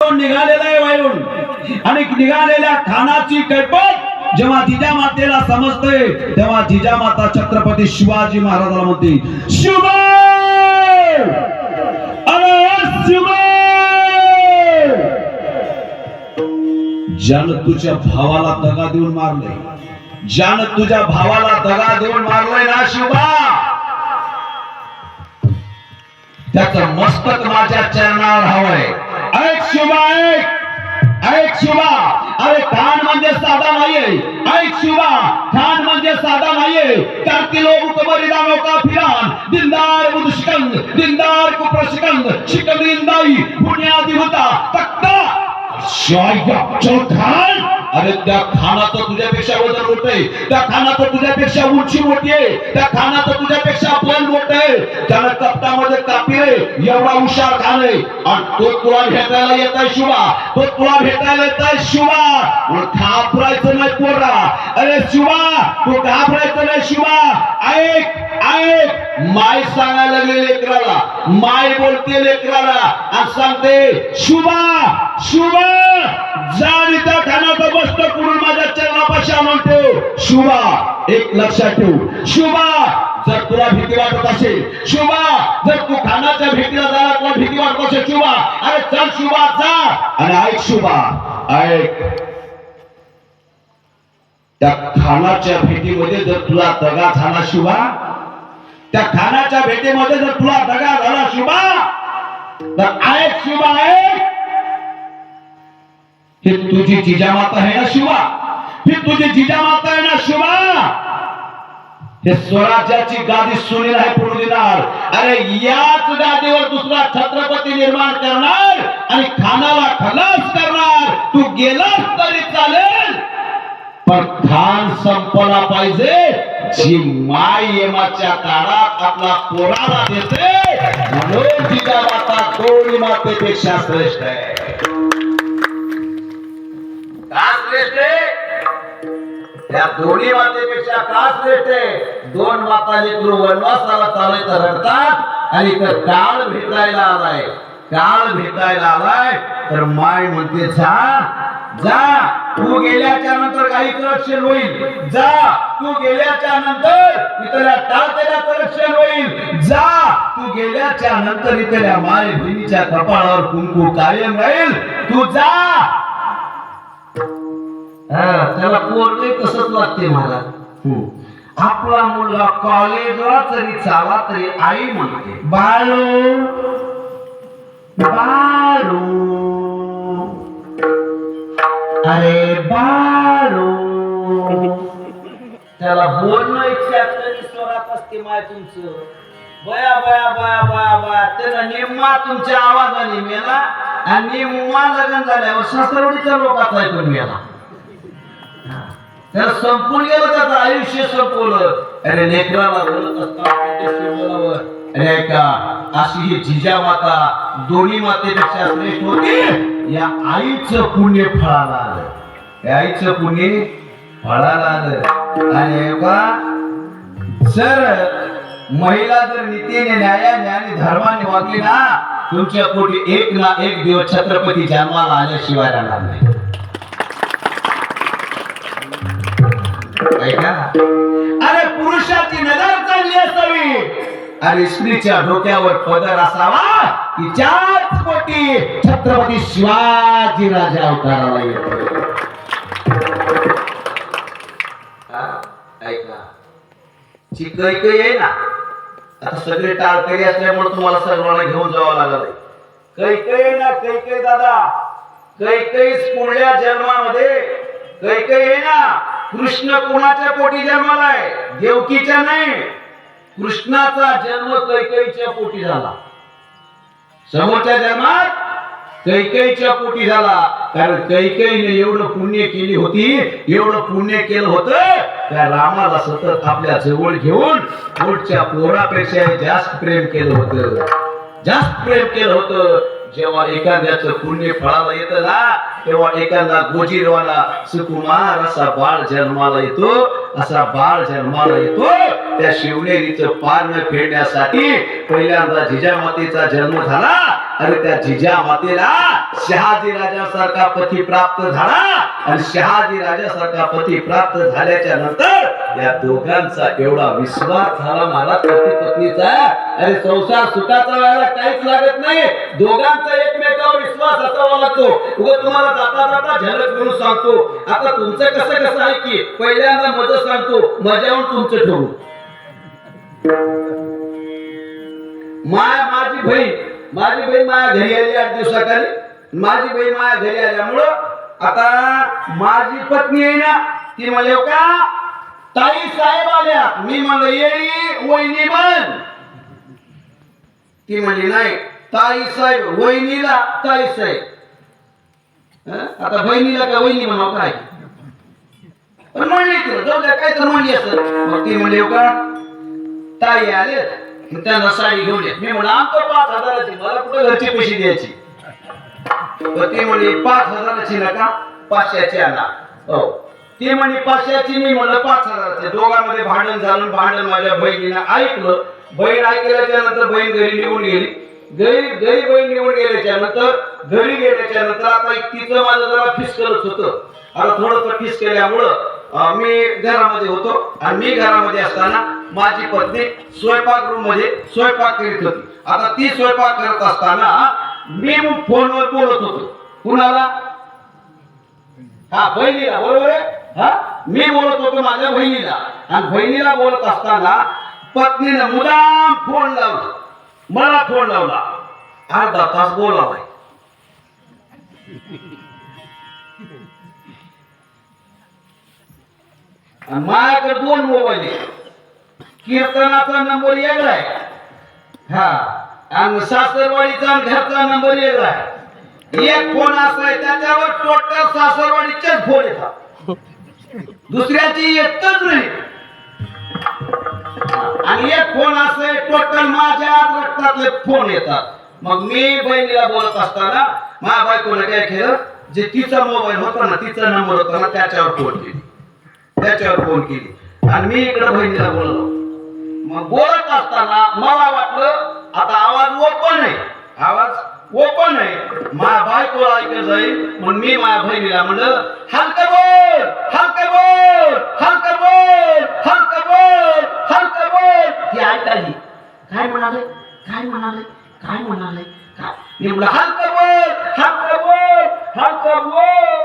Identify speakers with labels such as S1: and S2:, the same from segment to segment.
S1: निघालेला आहे वायून आणि निघालेल्या खानाची कैपत जेव्हा जिजामातेला समजते तेव्हा जिजामाता छत्रपती शिवाजी महाराजाला म्हणते शिवा ज्यानं तुझ्या भावाला दगा देऊन मारले ज्यानं तुझ्या भावाला दगा देऊन मारले ना शिवा त्याचं मस्तक माझ्या चरणावर हवंय ऐक शिवा ऐक शिवा अरे खान म्हणजे साधा नाहीये ऐक शिवा खान म्हणजे साधा नाहीये करती लोग कबरीदानों का फिरान दिलदार मुदशिकंद दिलदार को प्रशिकंद शिकंदिंदाई बुनियादी होता तक्ता खान अरे त्या खानाचं तुझ्यापेक्षा वजन मोठे त्या खानाचं तुझ्यापेक्षा उंची मोठी आहे त्या खानाचं तुझ्यापेक्षा बल मोठं आहे त्याला कप्तामध्ये कापिले एवढा हुशार खान आहे आणि तो तुला भेटायला येत आहे शिवा तो तुला भेटायला येत आहे शिवा घाबरायचं नाही पोरा अरे शिवा तू घाबरायचं नाही शिवा ऐक ऐक माय सांगायला लागले लेकराला माय बोलते लेकराला आणि सांगते शिवा शिवा जाण त्या खानाचा मस्त करून माझ्या चरणापाशी आणून ठेव शिवा एक लक्षात ठेव शिवा जर तुला भीती वाटत असेल शिवा जर तू खानाच्या भेटीला जायला तुला भीती वाटत असेल शिवा अरे चल शिवा जा आणि ऐक शिवा ऐक त्या खानाच्या भेटीमध्ये जर तुला दगा झाला शिवा त्या खानाच्या भेटीमध्ये जर तुला दगा झाला शिवा तर ऐक शिवा ऐक हे तुझी जिजामाता आहे ना शिवा ही तुझी जिजामाता आहे ना शिवा हे स्वराज्याची गादी सोनेर आहे पडू देणार अरे याच गादीवर दुसरा छत्रपती निर्माण करणार आणि खानाला खलास करणार तू गेलास तरी चालेल पण खान संपला पाहिजे जी माय येमाच्या काळात आपला पोराला देते म्हणून जिजामाता दोन्ही मातेपेक्षा श्रेष्ठ आहे त्या दोन्ही मातेपेक्षा का श्रेष्ठ आहे दोन माता लेकरू वनवासाला चालायचं रडतात आणि तर काळ भेटायला आलाय तर माय म्हणते जा जा तू गेल्याच्या नंतर काही करक्षण होईल जा तू गेल्याच्या नंतर इथल्या टाळतेला करक्षण होईल जा तू गेल्याच्या नंतर इथल्या माय बहिणीच्या कपाळावर कुंकू कायम राहील तू जा
S2: त्याला पोरले तसंच लागते मला आपला मुलगा कॉलेजला तरी चाला तरी आई म्हणते बाळू बाळू अरे बाळू त्याला बोलणं इच्छा तरी स्वरात असते माय तुमचं बया बया बया बया बया त्याला निम्मा तुमच्या आवाजाने मेला आणि निम्मा लग्न झाल्यावर सासरवडीच्या लोकांचा ऐकून मेला त्याला संपून गेलं त्याचं आयुष्य संपवलं अरे लेकराला बोलत अरे का अशी ही जिजामाता दोन्ही मातेपेक्षा श्रेष्ठ होती या आईचं पुण्य फळाला आलं या आईचं पुण्य फळाला आलं आणि का जर महिला जर नीतीने न्यायाने आणि धर्माने वागली ना तुमच्या पोटी एक ना एक दिवस छत्रपती जन्माला आल्याशिवाय राहणार नाही
S1: अरे पुरुषाची नजर चांगली असावी
S2: अरे स्त्रीच्या डोक्यावर पदर असावा तिच्याच पोटी छत्रपती शिवाजी राजा अवताराला येतो ऐका कैकई आहे ना आता सगळे टाळकरी असल्यामुळे तुम्हाला सर्वांना घेऊन जावं लागलं कैकई ना कैकई दादा कैकई पुढल्या जन्मामध्ये कैकई आहे ना कृष्ण कुणाच्या पोटी जन्मालाय देवकीच्या नाही कृष्णाचा जन्म कैकेयीच्या पोटी झाला समोरच्या जन्मात कैकेयीच्या पोटी झाला कारण कैकेयीने एवढं पुण्य केली होती एवढं पुण्य केलं होतं त्या रामाला सतत आपल्या जवळ घेऊन पोटच्या पोरापेक्षा जास्त प्रेम केलं होतं जेव्हा एखाद्याचं पुण्य फळाला येतं ना तेव्हा एखादा गोजीरवाला सुकुमार असा बाळ जन्माला येतो, असा बाळ जन्माला येतो. त्या शिवनेरीचं पार न फेडण्यासाठी पहिल्यांदा जिजामातेचा जन्म झाला आणि त्या जिजामातेला शहाजी राजासारखा पती प्राप्त झाला आणि शहाजी राजासारखा पती प्राप्त झाल्याच्या नंतर या दोघांचा एवढा विश्वास झाला महाराज पती पत्नीचा. अरे संसार सुखाचा व्हायला काहीच लागत नाही, दोघांचा एकमेकावर विश्वास असावा लागतो. उगा तुम्हाला जाता जाता झलक म्हणून सांगतो. आता तुमचं कसं कसं आहे की पहिल्यांदा मजा सांगतो, मजावून तुमचं ठेवू. माझी बहीण माझ्या घरी आली 8 दिवसाखाली. माझी बहीण माझ्या घरी आल्यामुळं आता माझी पत्नी आहे ना ती म्हणले का ताई साहेब आल्या. मी म्हणलं येई वहिनी म्हण. ती म्हणली नाही ताई साहेब, वहिनीला ताई साहेब. आता बहिणीला का वहिनी म्हणावं काय पण म्हणली तिला जाऊ द्या काय तर म्हणली असं. मग ती म्हणली का ताई आले त्यांना साडी घेऊन ये. मी म्हणलं आमचं 5,000ची, मला कुठं घरचे पैसे द्यायची. ती म्हणली 5,000ची नका 500ची आणा. हो ती म्हणली 500ची, मी म्हणलं 5,000ची. दोघांमध्ये भांडण माझ्या बहिणीनं ऐकलं. बहीण ऐकल्याच्या नंतर बहीण घरी निघून गेली. घरी बहीण निघून गेल्याच्या नंतर घरी गेल्याच्या नंतर आता तिचं माझं जरा फिस करत होतं. आता थोडंसं फिस केल्यामुळं मी घरामध्ये होतो आणि मी घरामध्ये असताना माझी पत्नी स्वयंपाक रूम मध्ये स्वयंपाक करीत होती. आता ती स्वयंपाक करत असताना मी फोनवर बोलत होतो. कुणाला? हा बहिणीला. बरोबर आहे. हा मी बोलत होतो माझ्या बहिणीला आणि बहिणीला बोलत असताना पत्नीने मुदाम फोन लावला, मला फोन लावला. अर्धा तास बोलावाय. माझ्याकडे 2 मोबाईल आहे. कीर्तनाचा नंबर वेगळा आहे, हा आणि सासरवाडीचा आणि घरचा नंबर वेगळा आहे. एक फोन असा आहे त्याच्यावर टोटल सासरवाडीचेच फोन येतात, दुसऱ्याची येतच नाही. आणि एक फोन असा आहे टोटल माझ्या रक्तातले फोन येतात. मग मी बहिणीला बोलत असताना माझ्या बायकोने काय केलं, जे तिचा मोबाईल होता ना तिचा नंबर होता ना त्याच्यावर फोन केली आणि मी इकडे बहिणीला बोललो. मग बोलत असताना मला वाटलं आता आवाज ओपन आहे, माझ्या बायकोला ऐकत जाईल. म्हणून मी माझ्या बहिणीला म्हणलं हलकं बोल. ती ऐकायली काय म्हणाले काय मी म्हणलं हलकं बोल.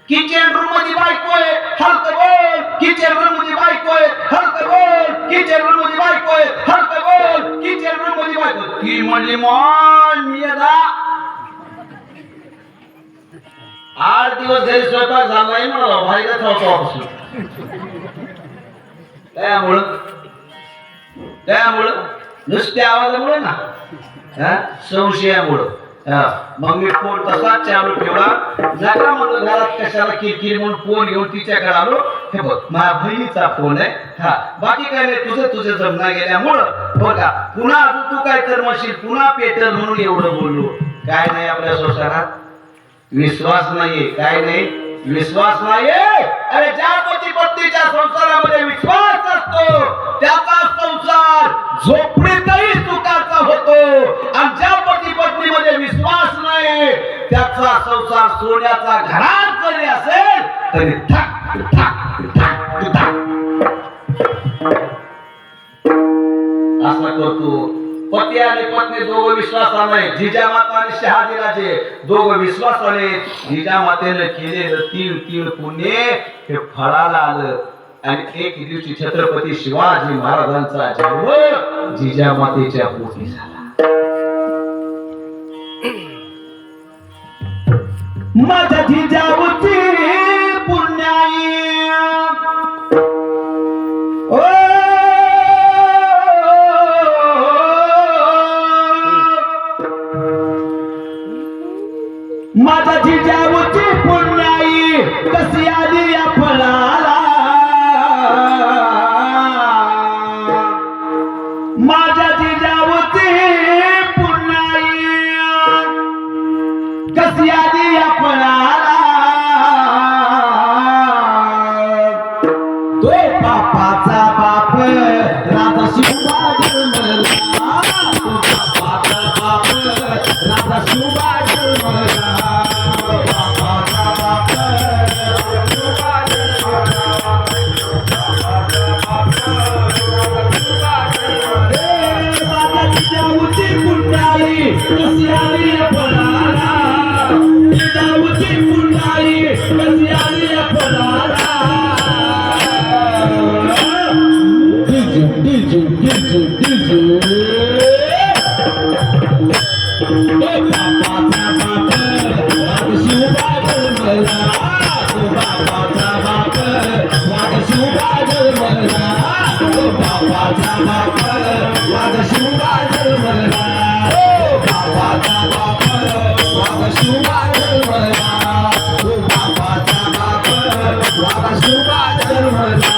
S2: किचन रूम मध्ये बायको आहे, हलकं बोल. किचन रूम मध्ये बायको आहे, हलकं बोल. किचन रूम मध्ये बायको आहे, हलकं बोल. किचन रूम मध्ये बायको. ती म्हणली मान मी 8 दिवस घरी स्वयंपाक झालाय मला बाहेरच होतो ऑफिसला. त्यामुळं नुसत्या आवाजामुळे ना संशयामुळं मग मी फोन तसाच चालू ठेवला. नका म्हणलं घरात कशाला किरकिर म्हणून फोन घेऊन तिच्याकडे आलो. हे बघ माझ्या बहिणीचा फोन आहे, हा बाकी काय नाही. तुझं जमना गेल्यामुळं बघा पुन्हा अजून तू काय तर म्हणशील पुन्हा पेटल म्हणून एवढं बोललो. काय नाही आपल्या संसारात विश्वास नाहीये, काय नाही विश्वास नाहीये. अरे ज्या पती पत्नीच्या संसारामध्ये विश्वास असतो त्याचा संसार झोपडीतही सुखाचा होतो आणि ज्या पती पत्नीमध्ये विश्वास नाही त्याचा संसार सोन्याचा घरात जरी असेल तरी ठक ठक ठक ठक असा करतो. पती आणि पत्नी दोघं विश्वासाने, जिजामाता आणि शहाजीराजे दोघं विश्वासाने जिजामातेने केलेलं 3 पुण्य हे फळाला आलं. आणि एक दिवशी छत्रपती शिवाजी महाराजांचा जन्म जिजामातेच्या पोटी झाला. माझ्या जिजाऊची पुण्याई माझा जिजाऊची पुण्याई कशी आली या फळाला. माझ्या जिजाऊची पुण्याई
S1: कशी आली आपणाला तो बापाचा बाप राजा शिवबा जन्मला तो बापाचा बाप राजा शिवबा जन्मला बापाचा बाप कशी आली आपणाला जिजाऊची पुंडाळी कशी आली आपणाला डिजू डिजू डिजू बापाचा बाप वाघ शिवबा जन्मला बापाचा बाप वाघ शिवबा जन्मला बापाचा बाप वाघ शिवबा जन्मला बापाचा बाप वाघ शिवबा जन्मला बापाचा बाप वाघ शिवबा जन्मला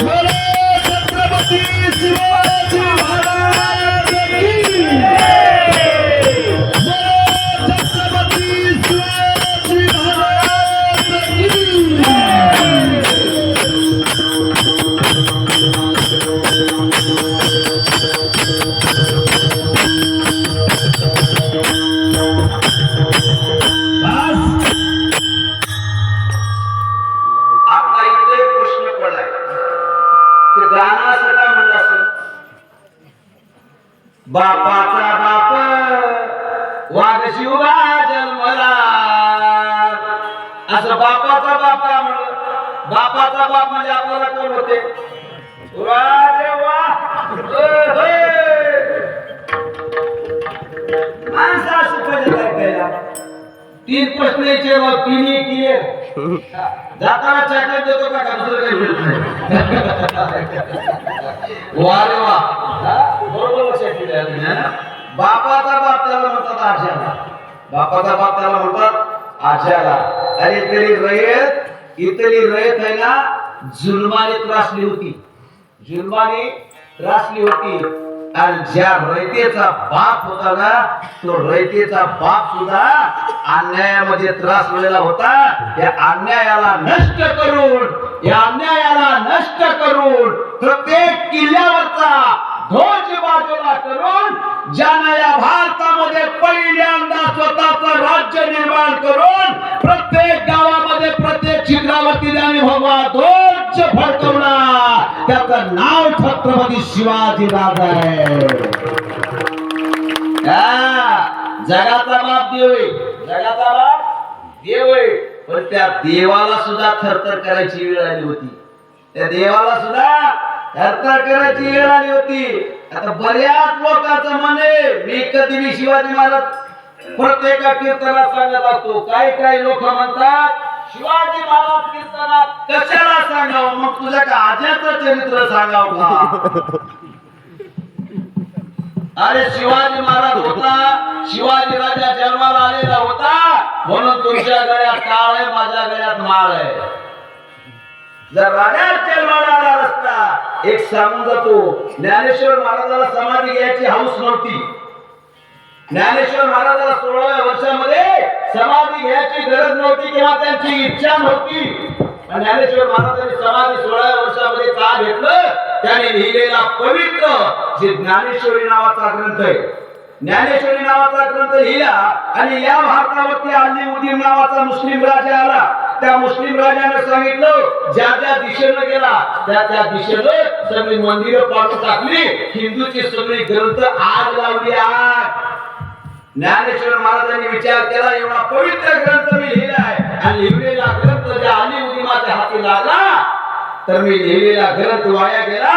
S1: बोलो छत्रपती शिवाजी महाराज की बोलो छत्रपती शिवाजी महाराज की
S2: आता इथे एक प्रश्न पडलाय की गाणं असं का म्हणलं असेल बापाचा बाप वाघ शिवबा जन्मला असं बापाचा बाप का म्हणलं बापाचा बाप म्हणजे आपल्याला कोण होते वा रे वा माणसं असं कधी काय केला 3 प्रश्न विचारले तिन्ही क्लिअर जाताना चॉकलेट देतो का दुसरं काही भेटत नाही वा रे वा बरोबर लक्षात ठेवलं बापाचा बाप त्याला म्हणतात आज्याला बापाचा बाप त्याला म्हणतात आज्याला अरे इथली रयत आहे ना जुलमाने त्रासली होती आणि ज्या रयतेचा बाप होता ना तो रयतेचा बाप सुद्धा अन्यायामध्ये त्रासलेला होता या अन्यायाला नष्ट करून प्रत्येक किल्ल्यावरचा ध्वज बाजूला करून ज्यानं या भारतामध्ये पहिल्यांदा स्वतःचं राज्य निर्माण करून प्रत्येक गावामध्ये प्रत्येक छिद्रावरती ज्याने भगवा ध्वज फडकवला त्याचं नाव छत्रपती शिवाजी राजा आहे जगाचा बाप देव आहे पण त्या देवाला सुद्धा थरथर करायची वेळ आली होती आता बऱ्याच लोकांचं म्हणे मी कधी शिवाजी महाराज प्रत्येक कीर्तनात सांगत असतो काही लोक म्हणतात शिवाजी महाराज कीर्तनात कशाला सांगावं मग तुझ्या का आज्याचं चरित्र सांगावं का अरे शिवाजी महाराज होता शिवाजी राजा जन्माला आलेला होता म्हणून तुमच्या गळ्यात काळ आहे माझ्या गळ्यात माळ आहे जर राजा जन्माला आला रस्ता एक सांगून जातो ज्ञानेश्वर महाराजाला समाधी घ्यायची हौस नव्हती ज्ञानेश्वर महाराजाला 16व्या वर्षामध्ये समाधी घ्यायची गरज नव्हती किंवा त्यांची इच्छा नव्हती ज्ञानेश्वर महाराजांनी समाधी 16व्या वर्षामध्ये का घेतलं त्याने लिहिलेला पवित्र जे ज्ञानेश्वरी नावाचा ग्रंथ आहे ज्ञानेश्वरी नावाचा ग्रंथ लिहिला आणि या भारतावरती अल्लाउद्दीन नावाचा मुस्लिम राजा आला त्या मुस्लिम राजाने सांगितलं ज्या दिशेनं गेला त्या दिशेनं सगळी मंदिरं पाडून टाकली हिंदूची सगळी ग्रंथ आग लावली आग ज्ञानेश्वर महाराजांनी विचार केला एवढा पवित्र ग्रंथ मी लिहिलाय आणि लिहिलेला ग्रंथ ज्या अल्लाउद्दीनाच्या हाती लागला तर मी लिहिलेला ग्रंथ वाया गेला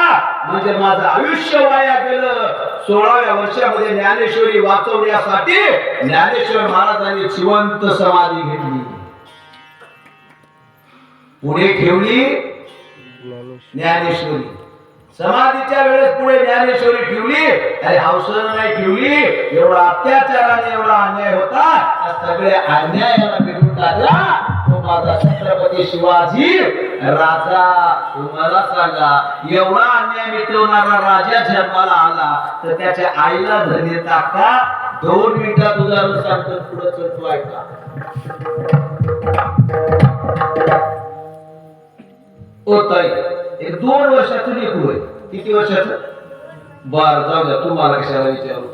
S2: म्हणजे माझं आयुष्य वाया गेलं 16व्या वर्षामध्ये ज्ञानेश्वरी वाचवण्यासाठी ज्ञानेश्वर महाराजांनी जिवंत समाधी घेतली पुढे ठेवली ज्ञानेश्वरी समाधीच्या वेळेस पुढे ज्ञानेश्वरी ठेवली अरे हौसनं नाही ठेवली एवढा अत्याचाराने एवढा अन्याय होता सगळ्या अन्यायाला पेटून टाकला माझा छत्रपती शिवाजी राजा. तुम्हाला सांगा, एवढा अन्याय मिटवणारा राजा जन्माला आला तर त्याच्या आईला धने टाका. 2 मिनिटात उदाहरण सांगतो, पुढे चलतो ऐका. ओ ताई, एक 2 वर्षाचं लेकरू आहे. किती वर्षाचं? 12. जाऊ द्या, तुम्हाला कशाला विचारू.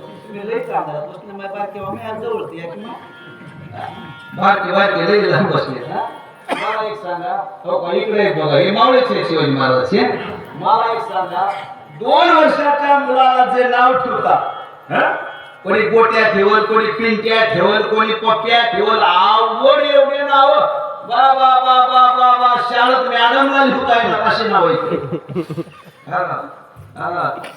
S2: बारके लई लहान बसले. मला एक सांगा, हो का, इकडे एक बघा, हे मावळेच आहे शिवाजी महाराजांचे. मला एक सांगा, 2 वर्षाच्या मुलाला जे नाव ठेवतात, कोणी गोट्या ठेवल, कोणी पिंट्या ठेवल, कोणी पप्प्या ठेवल, आवड एवढे नाव. बाबा बाबा बाबा, शाळेत मॅडमला लिहिताय ना असे नाव आहेत.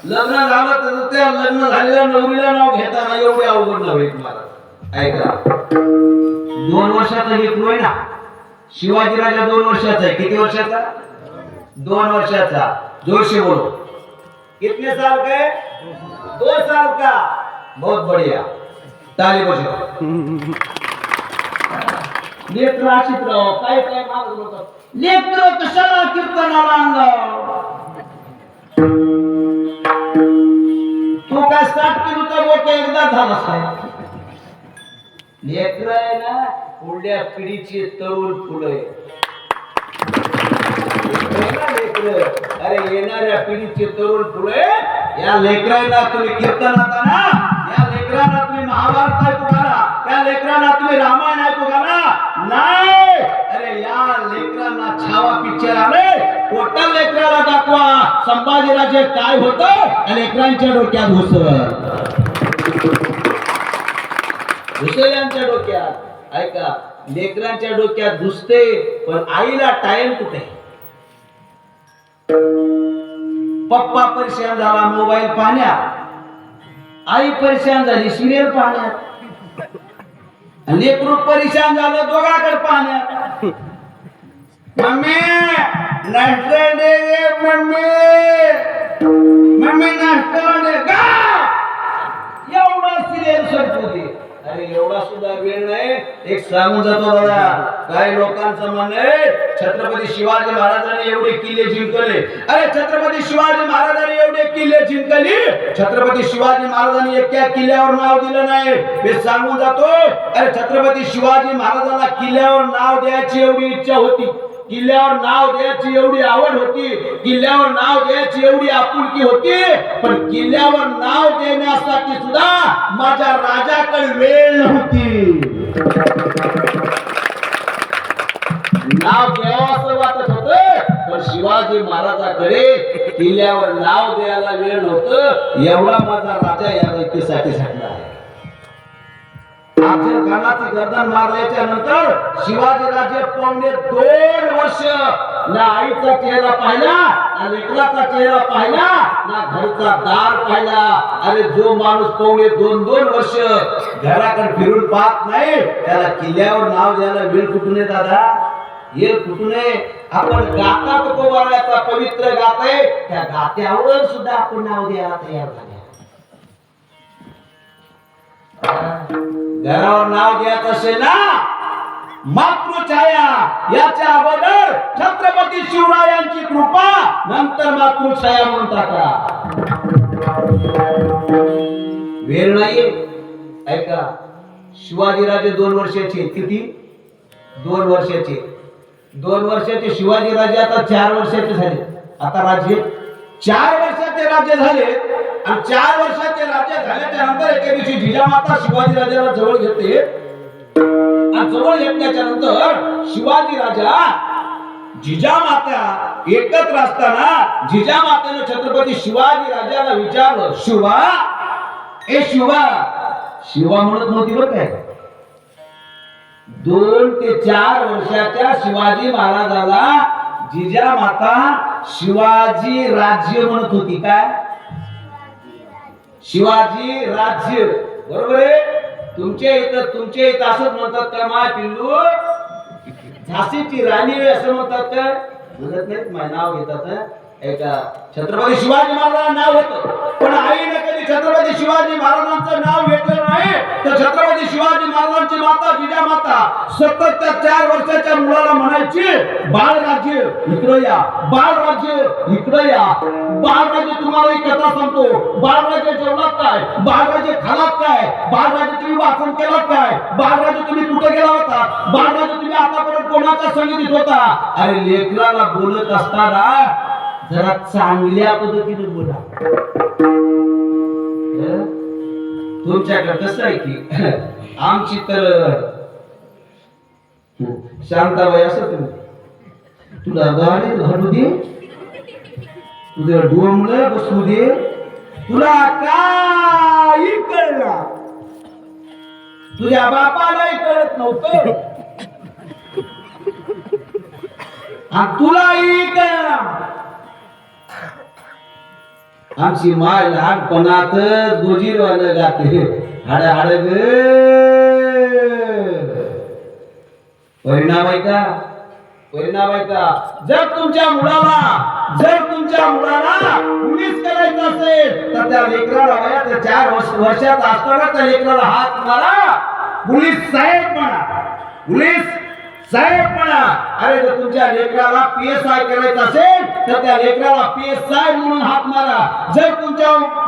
S2: लग्न झालं तर त्या लग्न झालेल्या नवरीला नाव घेताना एवढे अवघड नाव आहे. तुम्हाला ऐका, 2 वर्षाचा लेकरू आहे ना, शिवाजी राजा 2 वर्षाचा आहे. किती वर्षाचा? 2 वर्षाचा. जोर से बोलो. कितने साल का है? 2 साल का. बहुत बढ़िया, ताली बजाओ. लेकरं अशीच राहो, काय काय मागत होतं. लेकरं कशाला कीर्तनाला आणलं? तू काय 60 किलोचा मोठा एकदा झाला साहेब. लेकरं आहे ना, पुढल्या पिढीची तरुण फुलं आहे. अरे येणाऱ्या पिढीची तरुण फुलं आहे. या लेकरांना तुम्ही कीर्तनात आणा, या लेकरांना तुम्ही महाभारत ऐकू घाला, त्या लेकरांना तुम्ही रामायण ऐकू घाला. नाही, अरे या लेकरांना छावा पिक्चर आले, टोटल लेकराला दाखवा संभाजीराजे काय होतं. लेकरांच्या डोक्यात घुसल्यांच्या डोक्यात. ऐका, लेकरांच्या डोक्यात घुसते, पण आईला टाइम कुठे? पप्पा परेशान झाला मोबाईल पाहण्यात, आई परेशान झाली सिरियल पाहण्यात, लेकरू परेशान झालं दोघांकडे पाहण्यात. मम्मी नाश्ता दे रे, मम्मी मम्मी नाश्ता दे का. एवढा सिरियल संपू दे. अरे एवढा सुद्धा वेळ नाही. एक सांगून जातो दादा, काही लोकांचं म्हणणं आहे छत्रपती शिवाजी महाराजांनी एवढे किल्ले जिंकले. अरे छत्रपती शिवाजी महाराजांनी एवढे किल्ले जिंकले, छत्रपती शिवाजी महाराजांनी एका किल्ल्यावर नाव दिलं नाही. मी सांगून जातो, अरे छत्रपती शिवाजी महाराजांना किल्ल्यावर नाव द्यायची एवढी इच्छा होती, किल्ल्यावर नाव द्यायची एवढी आवड होती, किल्ल्यावर नाव द्यायची एवढी आपुलकी होती, पण किल्ल्यावर नाव देण्यासाठी सुद्धा माझ्या राजाकडे वेळ नव्हती. नाव द्यावं असं वाटत होतं, पण शिवाजी महाराजाकडे किल्ल्यावर नाव द्यायला वेळ नव्हतं. एवढा माझा राजा या व्यक्तीसाठी झाला आहे. अफजल खानाची गर्दन मारल्याच्या नंतर शिवाजी राजे पावणे 2 वर्ष ना आईचा चेहरा पाहिला, ना लेकराचा चेहरा पाहिला, ना घरचा दार पाहिला. अरे जो माणूस पावणे 2 वर्ष घराकडे फिरून पाहत नाही, त्याला किल्ल्यावर नाव द्यायला वेळ कुठून आहे दादा? हे कुठून आहे? आपण गाता तुकोबाराचा पवित्र गात आहे, त्या गात्यावर सुद्धा आपण नाव द्यायला तयार झाले. घरावर नाव द्यायचं असेल ना, मातृछाया याच्या अगोदर छत्रपती शिवरायांची कृपा, नंतर मातृछाया म्हणून टाका. वेळ नाहीये. ऐका, शिवाजीराजे 2 वर्षाचे. किती? 2 वर्षाचे. 2 वर्षाचे शिवाजीराजे आता 4 वर्षाचे झाले. आता राज्य 4 वर्षाचे राज्य झाले, आणि 4 वर्षाचे राज्य झाल्याच्या नंतर एके दिवशी जिजामाता शिवाजीराजाला जवळ घेते, आणि जवळ घेतल्याच्या नंतर शिवाजी राजा जिजामाता एकत्र असताना जिजामातेने छत्रपती शिवाजी राजाला विचारलं, शिवा ए शिवा. शिवा म्हणत नव्हती बरं काय. 2 ते 4 वर्षाच्या शिवाजी महाराजाला जिजामाता शिवाजी राज्य म्हणत होती. काय? शिवाजी राज्य. बरोबर आहे. तुमच्या इथं असंच म्हणतात का माय पिल्लू? झाशीची राणी असं म्हणतात का? म्हणत नाहीत, माझं नाव घेतात. एका छत्रपती शिवाजी महाराजांचं नाव होतं, पण आईने कधी छत्रपती शिवाजी महाराजांचं नाव घेतलं नाही. तर छत्रपती शिवाजी महाराजांची माता जिजामाता सतत त्या 4 वर्षाच्या मुलाला म्हणायची, बाळराज्य इकडं या, बाळराज्य इकडं या. बाळराज्य तुम्हाला एक कथा सांगतो. बाळराज्य जेवलात काय, बाळराज्य खालात काय, बाळराज्य तुम्ही वाचन केलात काय, बाळराज्य तुम्ही कुठे गेला होता, बाळराज्य तुम्ही आतापर्यंत कोणाच्या संगीत होता. अरे लेकराला बोलत असताना जरा चांगल्या पद्धतीने बोला. तुमच्याकडे कसं आहे की आमची तर शांताबाई असं तुला गाडी घालू दे, तुझं डोंबळ बसू दे, तुला काही कळलं, तुझ्या बापालाही कळत नव्हतं आणि तुलाही कळलं. आमची माय लहानपणात गोजीरवानं गाते, हाड हाड ग. परिणाम आहे का, परिणाम आहे का. जर तुमच्या मुलाला पोलीस करायचं असेल तर त्या लेकराला वयाच्या 4 वर्षात असताना त्या लेकराला हात मारा, पोलीस साहेब म्हणा, पोलीस साहेब म्हणा. अरे जर तुमच्या लेकराला PSI करायचं असेल तर त्या लेकराला PSI म्हणून हात मारा. जर तुमच्या